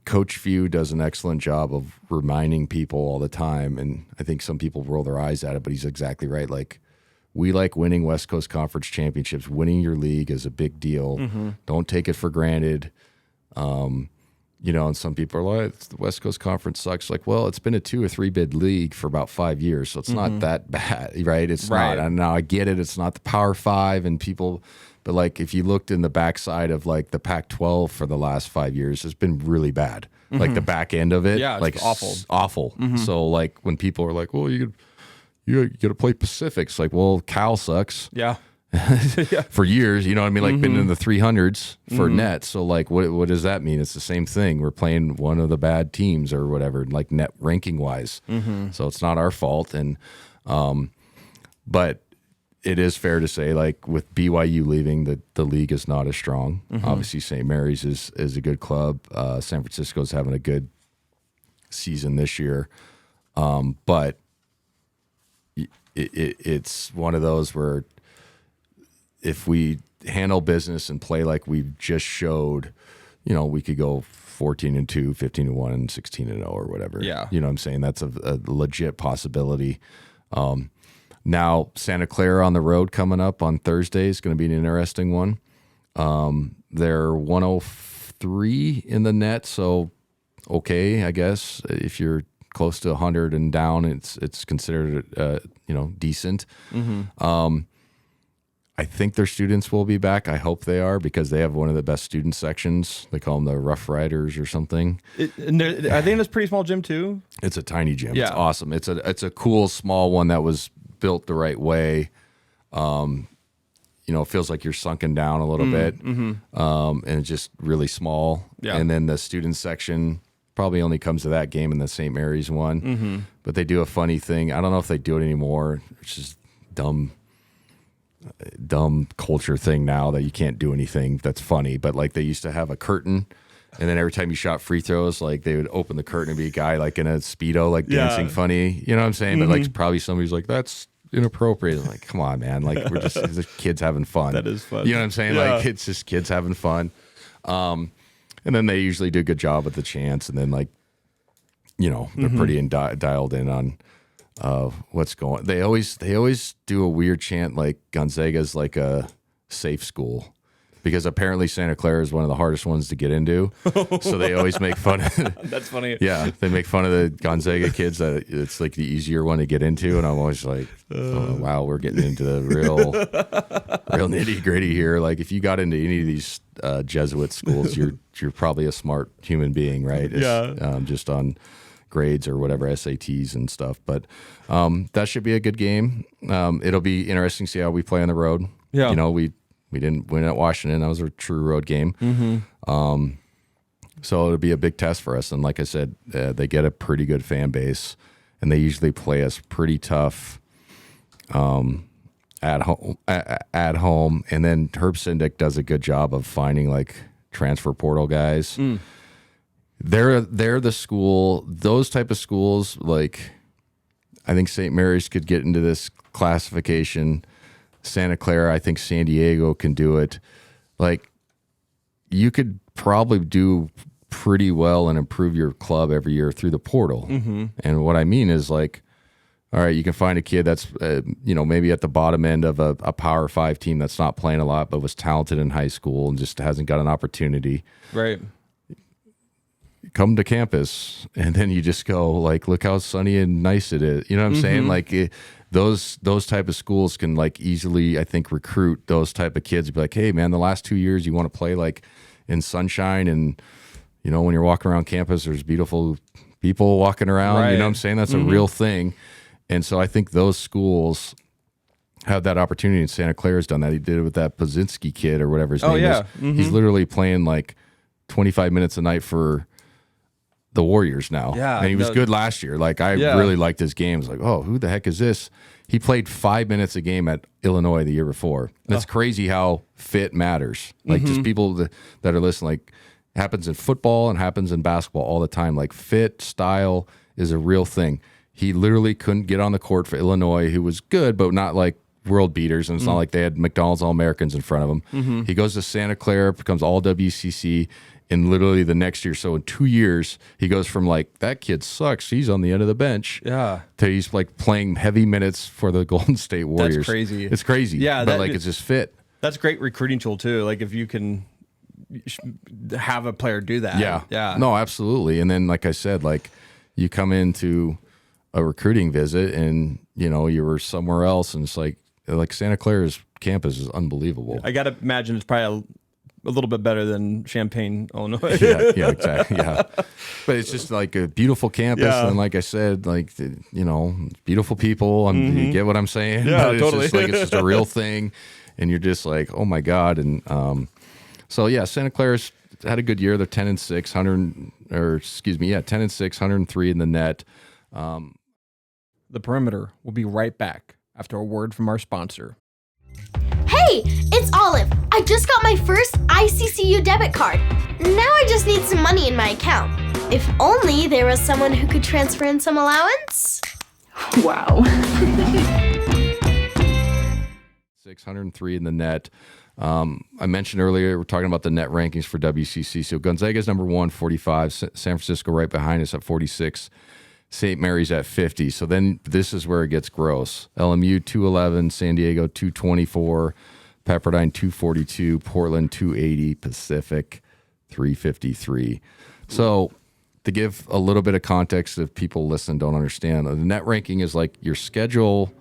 Coach Few does an excellent job of reminding people all the time, and I think some people roll their eyes at it, but he's exactly right. Like, we like winning West Coast Conference championships. Winning your league is a big deal. Don't take it for granted. And some people are like, the West Coast Conference sucks. Like, well, it's been a 2 or 3 bid league for about 5 years, so it's not that bad, right? It's not. And now I get it. It's not the Power 5 and people. But like, if you looked in the backside of like the Pac-12 for the last 5 years, it's been really bad. Like the back end of it, it's like awful. So like when people are like, "Well, you got to play Pacifics," like, well, Cal sucks. Yeah. For years, you know what I mean? Like been in the 300s for net. So like, what does that mean? It's the same thing. We're playing one of the bad teams or whatever, like net ranking wise. So it's not our fault. And but it is fair to say, like with BYU leaving, the league is not as strong. Obviously, St. Mary's is a good club. San Francisco's having a good season this year, but it's one of those where if we handle business and play like we've just showed, we could go 14-2, 15-1, and 16-0 or whatever. Yeah. You know what I'm saying? That's a legit possibility. Now, Santa Clara on the road coming up on Thursday is going to be an interesting one. They're 103 in the net, so okay, I guess. If you're close to 100 and down, it's considered, decent. Mm-hmm. I think their students will be back. I hope they are, because they have one of the best student sections. They call them the Rough Riders or something. Are they in this pretty small gym too? It's a tiny gym. Yeah. It's awesome. It's a cool small one that was built the right way. It feels like you're sunken down a little bit, and it's just really small. Yeah. And then the student section probably only comes to that game in the St. Mary's one. But they do a funny thing. I don't know if they do it anymore. It's just dumb culture thing now that you can't do anything that's funny. But like they used to have a curtain, and then every time you shot free throws, like they would open the curtain and be a guy like in a Speedo, like dancing funny. You know what I'm saying? But like probably somebody's like, that's inappropriate. I'm like, come on, man. Like we're just kids having fun. That is fun. You know what I'm saying? Yeah. Like it's just kids having fun. And then they usually do a good job with the chants, and then like, they're pretty dialed in on what's going. They always do a weird chant like Gonzaga's like a safe school, because apparently Santa Clara is one of the hardest ones to get into. So they always make fun of it. That's funny. Yeah, they make fun of the Gonzaga kids that it's like the easier one to get into, and I'm always like, oh, wow, we're getting into the real nitty gritty here. Like if you got into any of these Jesuit schools, you're probably a smart human being, right? Just on grades or whatever, SATs and stuff. But that should be a good game. It'll be interesting to see how we play on the road. Yeah. We didn't win at Washington. That was a true road game. So it'll be a big test for us. And like I said, they get a pretty good fan base, and they usually play us pretty tough at home. And then Herb Sindick does a good job of finding like transfer portal guys. They're the school, those type of schools, like I think St. Mary's could get into this classification. Santa Clara, I think San Diego can do it. Like you could probably do pretty well and improve your club every year through the portal. And what I mean is like, all right, you can find a kid that's, maybe at the bottom end of a Power 5 team that's not playing a lot, but was talented in high school and just hasn't got an opportunity. Right. Come to campus, and then you just go like, look how sunny and nice it is. You know what I'm saying? Like those type of schools can like easily, I think, recruit those type of kids. Be like, hey man, the last 2 years you want to play like in sunshine, and when you're walking around campus, there's beautiful people walking around. Right. You know what I'm saying? That's a real thing. And so I think those schools have that opportunity. And Santa Clara's done that. He did it with that Pazinski kid or whatever his name is. He's literally playing like 25 minutes a night for the Warriors now. Yeah, and he was good last year. Like I really liked his games. Like, oh, who the heck is this? He played 5 minutes a game at Illinois the year before. It's crazy how fit matters. Like just people that are listening, like it happens in football and happens in basketball all the time. Like fit, style is a real thing. He literally couldn't get on the court for Illinois, who was good, but not like world beaters. And it's not like they had McDonald's All-Americans in front of him. He goes to Santa Clara, becomes all WCC. In literally the next year, so in 2 years, he goes from like, that kid sucks, he's on the end of the bench, to he's like playing heavy minutes for the Golden State Warriors. That's crazy. It's crazy. Yeah, but like it's just fit. That's a great recruiting tool too. Like if you can have a player do that. Yeah. No, absolutely. And then like I said, like you come into a recruiting visit and you were somewhere else, and it's like Santa Clara's campus is unbelievable. I gotta imagine it's probably a little bit better than Champaign, Illinois. yeah, exactly. Yeah, but it's just like a beautiful campus, and like I said, like beautiful people. You get what I'm saying? Yeah, it's totally. Just like it's just a real thing, and you're just like, oh my god. And so yeah, Santa Clara's had a good year. They're 10-6, 10-6, 103 in the net. The Perimeter will be right back after a word from our sponsor. Hey, it's Olive. I just got my first ICCU debit card. Now I just need some money in my account. If only there was someone who could transfer in some allowance. Wow. 103 in the net. I mentioned earlier, we're talking about the net rankings for WCC. So Gonzaga's number 1, 45. San Francisco right behind us at 46. St. Mary's at 50. So then this is where it gets gross. LMU 211, San Diego 224, Pepperdine 242, Portland 280, Pacific 353. So to give a little bit of context, if people listen don't understand, the net ranking is like your schedule,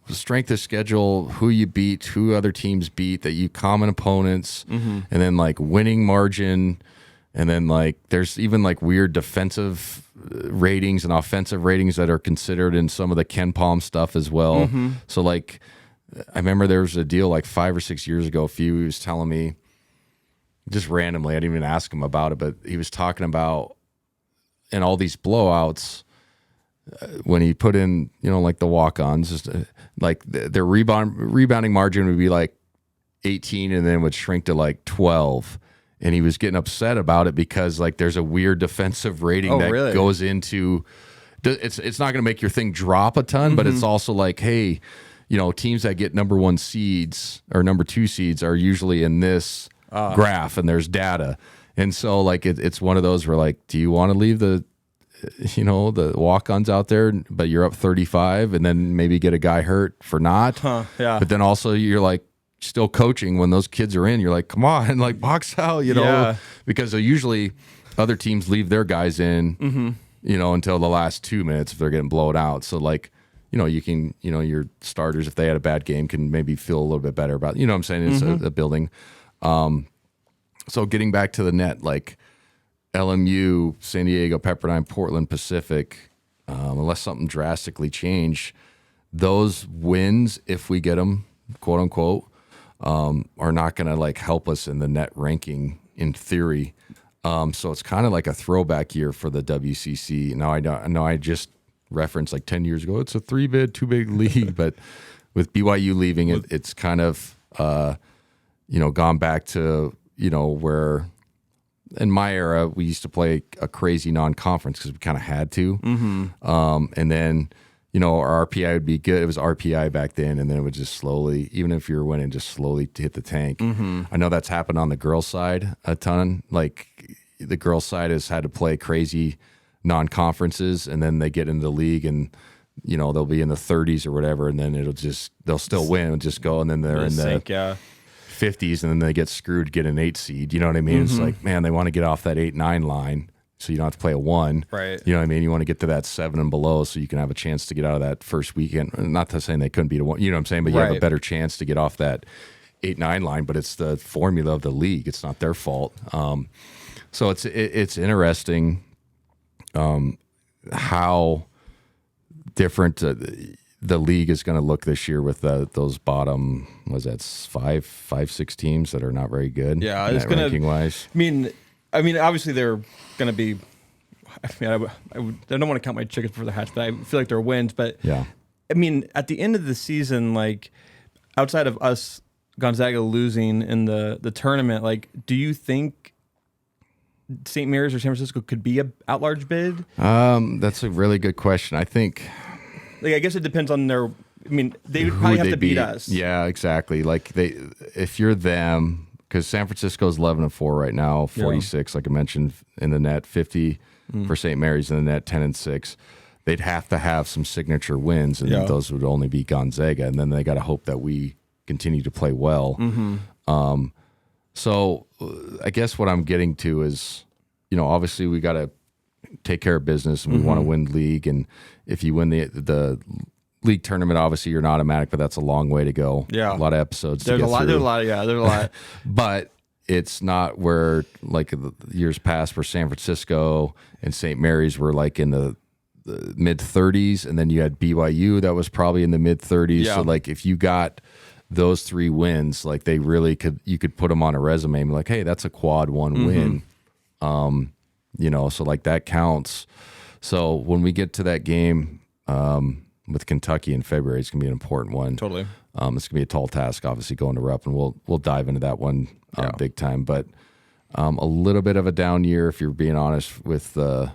strength of schedule, who you beat, who other teams beat, that you common opponents, and then like winning margin, and then like there's even like weird defensive ratings and offensive ratings that are considered in some of the Ken Palm stuff as well. So like I remember there was a deal like 5 or 6 years ago, he was telling me just randomly, I didn't even ask him about it, but he was talking about in all these blowouts, when he put in, like the walk-ons, just like their rebounding margin would be like 18 and then would shrink to like 12. And he was getting upset about it because like there's a weird defensive rating that goes into it's not going to make your thing drop a ton, but it's also like, hey, teams that get number 1 seeds or number 2 seeds are usually in this graph, and there's data. And so like it's one of those where like, do you want to leave the walk-ons out there, but you're up 35 and then maybe get a guy hurt for not. But then also you're like still coaching when those kids are in, you're like, come on, like box out, because usually other teams leave their guys in, until the last 2 minutes if they're getting blown out. So like, you can, your starters, if they had a bad game, can maybe feel a little bit better about, what I'm saying? It's a building. So getting back to the net, like, LMU, San Diego, Pepperdine, Portland, Pacific, unless something drastically changed, those wins, if we get them, quote unquote, are not going to like help us in the net ranking in theory. So it's kind of like a throwback year for the WCC. Now I know I just referenced like 10 years ago, it's a 3-bid, 2-big league, but with BYU leaving, it's kind of gone back to where. In my era, we used to play a crazy non-conference because we kind of had to. And then, our RPI would be good. It was RPI back then, and then it would just slowly, even if you were winning, just slowly hit the tank. I know that's happened on the girls' side a ton. Like, the girls' side has had to play crazy non-conferences, and then they get into the league, and, they'll be in the 30s or whatever, and then they'll still win and just go, and then they're in the 50s, and then they get screwed, get an 8 seed. You know what I mean? It's like, man, they want to get off that 8-9 line so you don't have to play a 1. Right. You know what I mean? You want to get to that 7 and below so you can have a chance to get out of that first weekend. Not to saying they couldn't beat a 1, you know what I'm saying? But you have a better chance to get off that 8-9 line, but it's the formula of the league. It's not their fault. So it's interesting how different the league is going to look this year with those bottom, was that 5-6 teams that are not very good. Yeah, it's going to ranking wise. I mean, obviously they're going to be. I don't want to count my chickens before they're hatched, but I feel like they're wins. But yeah, I mean, at the end of the season, like outside of us, Gonzaga losing in the tournament, like, do you think St. Mary's or San Francisco could be a at-large bid? That's a really good question. I think. Like, I guess it depends on their. I mean, they would probably have to beat us. Yeah, exactly. Like if you're them, because San Francisco's 11-4 right now, 46, like I mentioned in the net, 50 for St. Mary's in the net, 10-6. They'd have to have some signature wins, and those would only be Gonzaga, and then they got to hope that we continue to play well. So I guess what I'm getting to is, obviously we got to take care of business, and we want to win league. And if you win the league tournament, obviously you're an automatic, but that's a long way to go. Yeah, a lot of episodes. There's a lot. There's a lot. But it's not where like the years past where San Francisco and St. Mary's were like in the mid 30s, and then you had BYU that was probably in the mid 30s. So like if you got those 3 wins, like they really you could put them on a resume and be like, hey, that's a quad 1 win. So like that counts. So when we get to that game with Kentucky in February, it's gonna be an important one. Totally. It's gonna be a tall task, obviously, going to Rupp, and we'll dive into that one big time. But a little bit of a down year, if you're being honest with the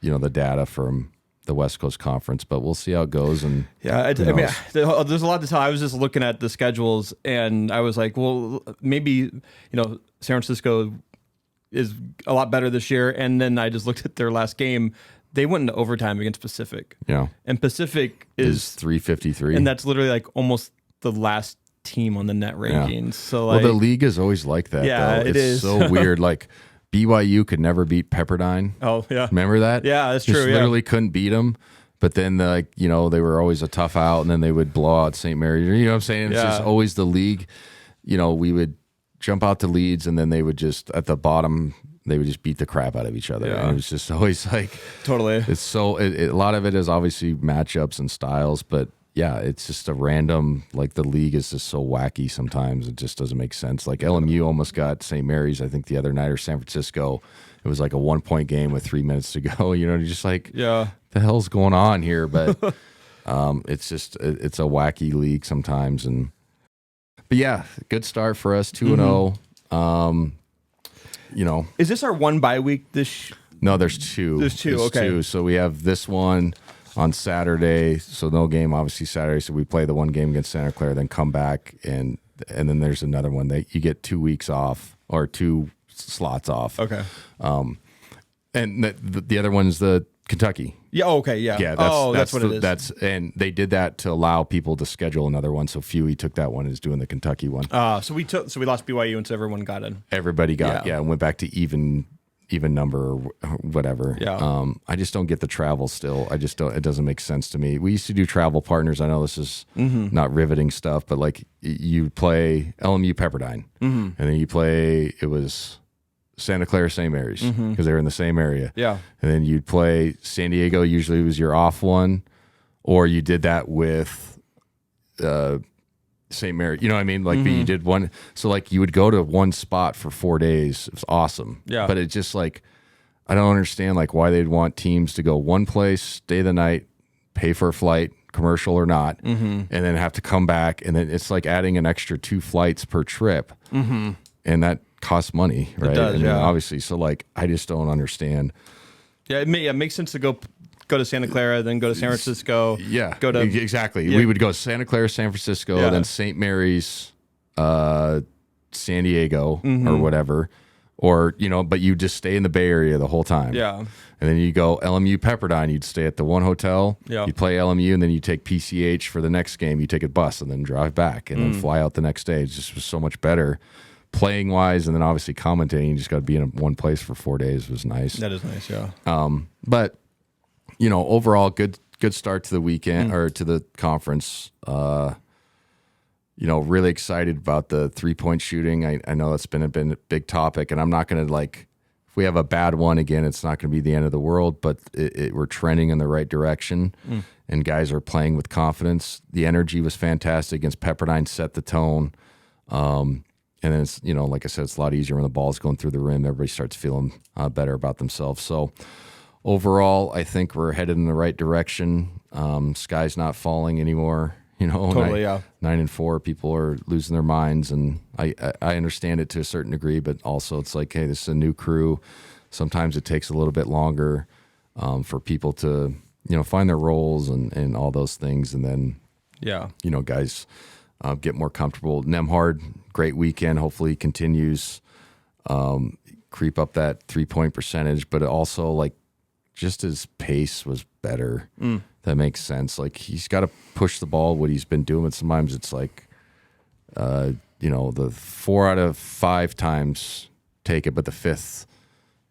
data from the West Coast Conference, but we'll see how it goes. And I mean, there's a lot to tell. I was just looking at the schedules, and I was like, well, maybe San Francisco is a lot better this year. And then I just looked at their last game. They went into overtime against Pacific. Yeah, and Pacific is 353, and that's literally like almost the last team on the net rankings. Yeah. So the league is always like that. Yeah, though. It's so weird. Like BYU could never beat Pepperdine. Oh yeah, remember that? Yeah, that's true. Literally couldn't beat them. But then they were always a tough out, and then they would blow out St. Mary's. You know what I'm saying? It's just always the league. We would jump out to leads, and then they would just at the bottom. They would just beat the crap out of each other. Yeah. And it was just always like totally. It's so a lot of it is obviously matchups and styles, but yeah, it's just a random. Like the league is just so wacky sometimes. It just doesn't make sense. Like LMU almost got St. Mary's, I think the other night, or San Francisco. It was like a 1-point game with 3 minutes to go. You're just like, the hell's going on here? But it's just it's a wacky league sometimes. But yeah, good start for us, 2-0. Is this our one bye week? No, there's two. There's two. So we have this one on Saturday. So no game, obviously Saturday. So we play the one game against Santa Clara, then come back, and then there's another one that you get 2 weeks off or 2 slots off. Okay. And the other one's the Kentucky. Yeah. Okay. Yeah. Yeah. That's what it is. And they did that to allow people to schedule another one. So Fewy took that one and is doing the Kentucky one. So we lost BYU, and so everyone got in. Everybody got and went back to even number or whatever. Yeah. I just don't get the travel still. I just don't. It doesn't make sense to me. We used to do travel partners. I know this is not riveting stuff, but like you play LMU Pepperdine, and then you play. It was Santa Clara St. Mary's because they were in the same area. Yeah. And then you'd play San Diego. Usually it was your off one, or you did that with St. Mary. You know what I mean? Like you did one. So like you would go to one spot for 4 days. It was awesome. Yeah. But it just like I don't understand like why they'd want teams to go one place, stay the night, pay for a flight, commercial or not, and then have to come back. And then it's like adding an extra 2 flights per trip. And that costs money, right? It does, obviously. So like I just don't understand. Yeah, it makes sense to go to Santa Clara, then go to San Francisco. Yeah, go to exactly. Yeah. We would go Santa Clara, San Francisco, then St. Mary's, San Diego, or whatever, or but you just stay in the Bay Area the whole time. Yeah, and then you go LMU Pepperdine. You'd stay at the one hotel. Yeah, you play LMU, and then you take PCH for the next game. You take a bus and then drive back, and then fly out the next day. It just was so much better. Playing wise, and then obviously commentating, you just got to be in one place for 4 days was nice. That is nice, yeah. But overall, good start to the weekend or to the conference. Really excited about the 3-point shooting. I know that's been a big topic, and I'm not going to if we have a bad one again, it's not going to be the end of the world. But we're trending in the right direction, and guys are playing with confidence. The energy was fantastic against Pepperdine, set the tone. And then it's, like I said, it's a lot easier when the ball's going through the rim. Everybody starts feeling better about themselves. So overall, I think we're headed in the right direction. Sky's not falling anymore. Totally, 9-4, people are losing their minds, and I understand it to a certain degree, but also it's like, hey, this is a new crew. Sometimes it takes a little bit longer for people to find their roles and all those things, and then guys get more comfortable. Nemhard, great weekend. Hopefully continues creep up that 3-point percentage, but also like just his pace was better. That makes sense. Like he's got to push the ball, what he's been doing. But sometimes it's like, the 4 out of 5 times take it, but the 5th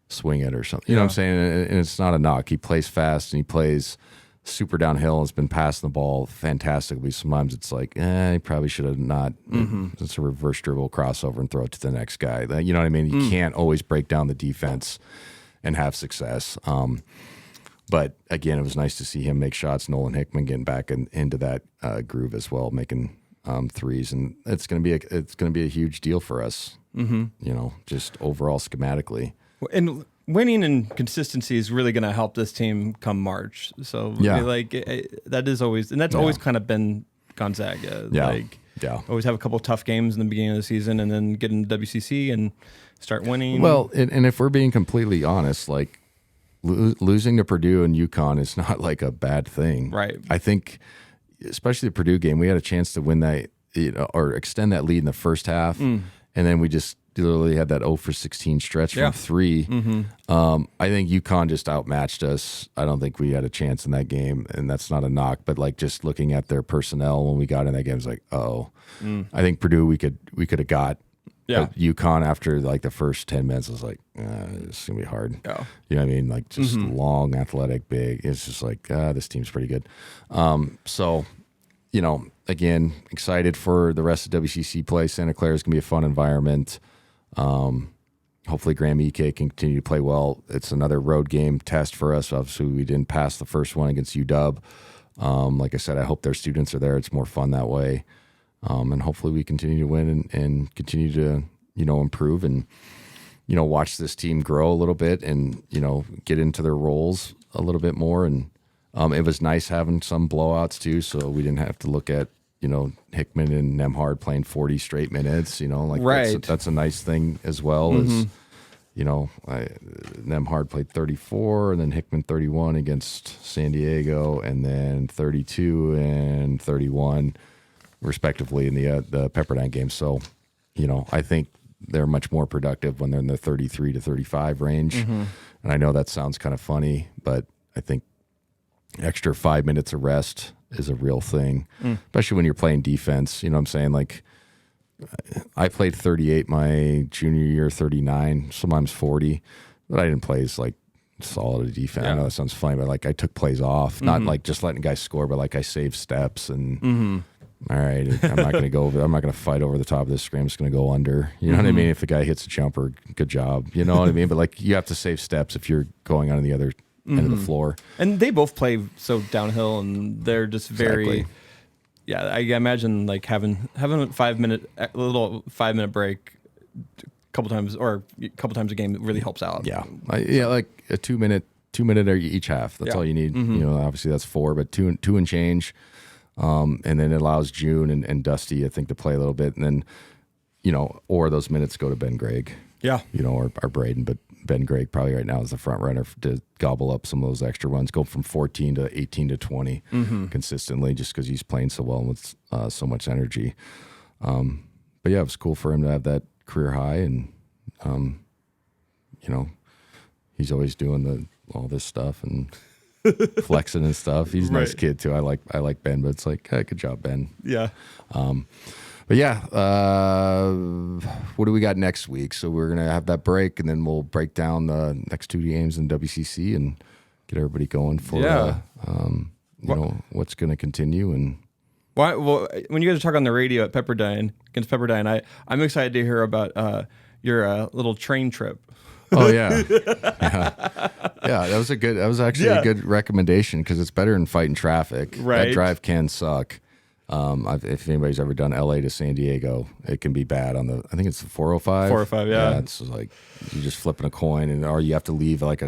swing it or something. You know what I'm saying? And it's not a knock. He plays fast and he plays super downhill and has been passing the ball fantastically. Sometimes it's like, he probably should have not. It's a reverse dribble crossover and throw it to the next guy. You know what I mean? You can't always break down the defense and have success. But again, it was nice to see him make shots. Nolan Hickman getting back into that groove as well, making threes, and it's going to be a huge deal for us. Just overall schematically. And winning and consistency is really going to help this team come March. So that is always, and that's always kind of been Gonzaga. Always have a couple of tough games in the beginning of the season, and then get into WCC and start winning. Well, and if we're being completely honest, like losing to Purdue and UConn is not like a bad thing. Right. I think, especially the Purdue game, we had a chance to win that, or extend that lead in the first half, and then we just literally had that 0 for 16 stretch from 3. I think UConn just outmatched us. I don't think we had a chance in that game, and that's not a knock, but like just looking at their personnel when we got in that game, I was like, I think Purdue we could have got. UConn after like the first 10 minutes, I was like, it's gonna be hard. Yeah. You know what I mean? Like just long, athletic, big. It's just like this team's pretty good. So, you know, again, excited for the rest of WCC play. Santa Clara is gonna be a fun environment. Hopefully Graham EK can continue to play well. It's another road game test for us. Obviously, we didn't pass the first one against UW. Like I said, I hope their students are there. It's more fun that way. And hopefully we continue to win and continue to, you know, improve and, you know, watch this team grow a little bit and, you know, get into their roles a little bit more. And it was nice having some blowouts too, so we didn't have to look at, you know, Hickman and Nemhard playing 40 straight minutes, you know, like that's a nice thing as well as, you know, Nemhard played 34 and then Hickman 31 against San Diego and then 32 and 31 respectively in the Pepperdine game. So, you know, I think they're much more productive when they're in the 33 to 35 range. And I know that sounds kind of funny, but I think extra 5 minutes of rest is a real thing, especially when you're playing defense. You know what I'm saying? Like, I played 38 my junior year, 39, sometimes 40, but I didn't play as like solid a defense. I know that sounds funny, but like I took plays off, not like just letting guys score, but like I saved steps and all right, I'm not going to go over. I'm not going to fight over the top of this screen. I'm just going to go under. You know what I mean? If the guy hits a jumper, good job. You know what I mean? But like you have to save steps if you're going on the other end of the floor. And they both play so downhill, and they're just very. Yeah, I imagine like having a little 5 minute break, a couple times a game really helps out. Yeah, like a 2 minute each half. That's all you need. You know, obviously that's 4, but two and change. And then it allows June and Dusty, I think, to play a little bit. And then, you know, or those minutes go to Ben Gregg. Yeah. You know, or Braden. But Ben Gregg probably right now is the front runner to gobble up some of those extra runs, go from 14 to 18 to 20 consistently just because he's playing so well and with so much energy. But yeah, it was cool for him to have that career high. And, you know, he's always doing all this stuff and flexing and stuff. He's a nice kid too. I like Ben, but it's like, hey, good job, Ben. Yeah. But yeah, what do we got next week? So we're gonna have that break, and then we'll break down the next 2 games in WCC and get everybody going for you know what's gonna continue and. Well, when you guys talk on the radio at Pepperdine against Pepperdine, I'm excited to hear about your little train trip. Oh yeah. That was actually a good recommendation because it's better than fighting traffic. Right. That drive can suck. If anybody's ever done LA to San Diego, it can be bad on I think it's the 405. 405, yeah. It's like you're just flipping a coin, or you have to leave like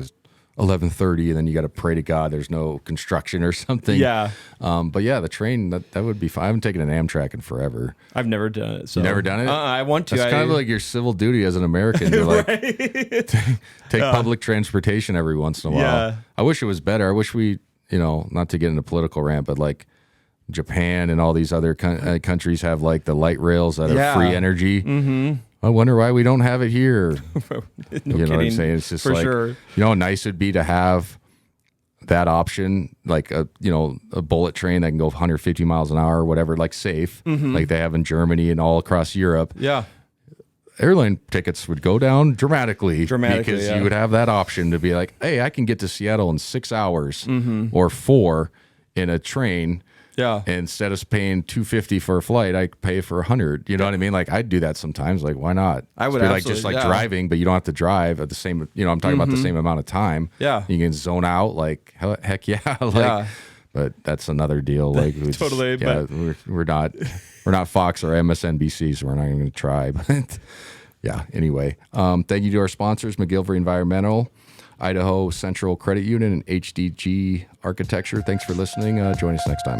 11:30, and then you got to pray to God there's no construction or something. Yeah. But yeah, the train that would be fine. I haven't taken an Amtrak in forever. I've never done it. So. You never done it? I want to. It's kind of like your civil duty as an American. You're like, take public transportation every once in a while. Yeah. I wish it was better. I wish we, you know, not to get into political rant, but like Japan and all these other countries have like the light rails that are free energy. I wonder why we don't have it here. No you know kidding. what I'm saying? It's just For like, sure. you know how nice it'd be to have that option, like a bullet train that can go 150 miles an hour or whatever, like safe, like they have in Germany and all across Europe. Yeah. Airline tickets would go down dramatically because yeah. you would have that option to be like, hey, I can get to Seattle in 6 hours or 4 in a train. Yeah. And instead of paying $250 for a flight, I pay for $100. You know what I mean? Like I'd do that sometimes. Like why not? I would just like driving, but you don't have to drive at the same. You know, I'm talking about the same amount of time. Yeah. You can zone out. Like heck yeah. Like, yeah. But that's another deal. Like Totally. Yeah, we're not Fox or MSNBC, so we're not even going to try. But yeah. Anyway, thank you to our sponsors, McGillivray Environmental, Idaho Central Credit Union, and HDG Architecture. Thanks for listening. Join us next time.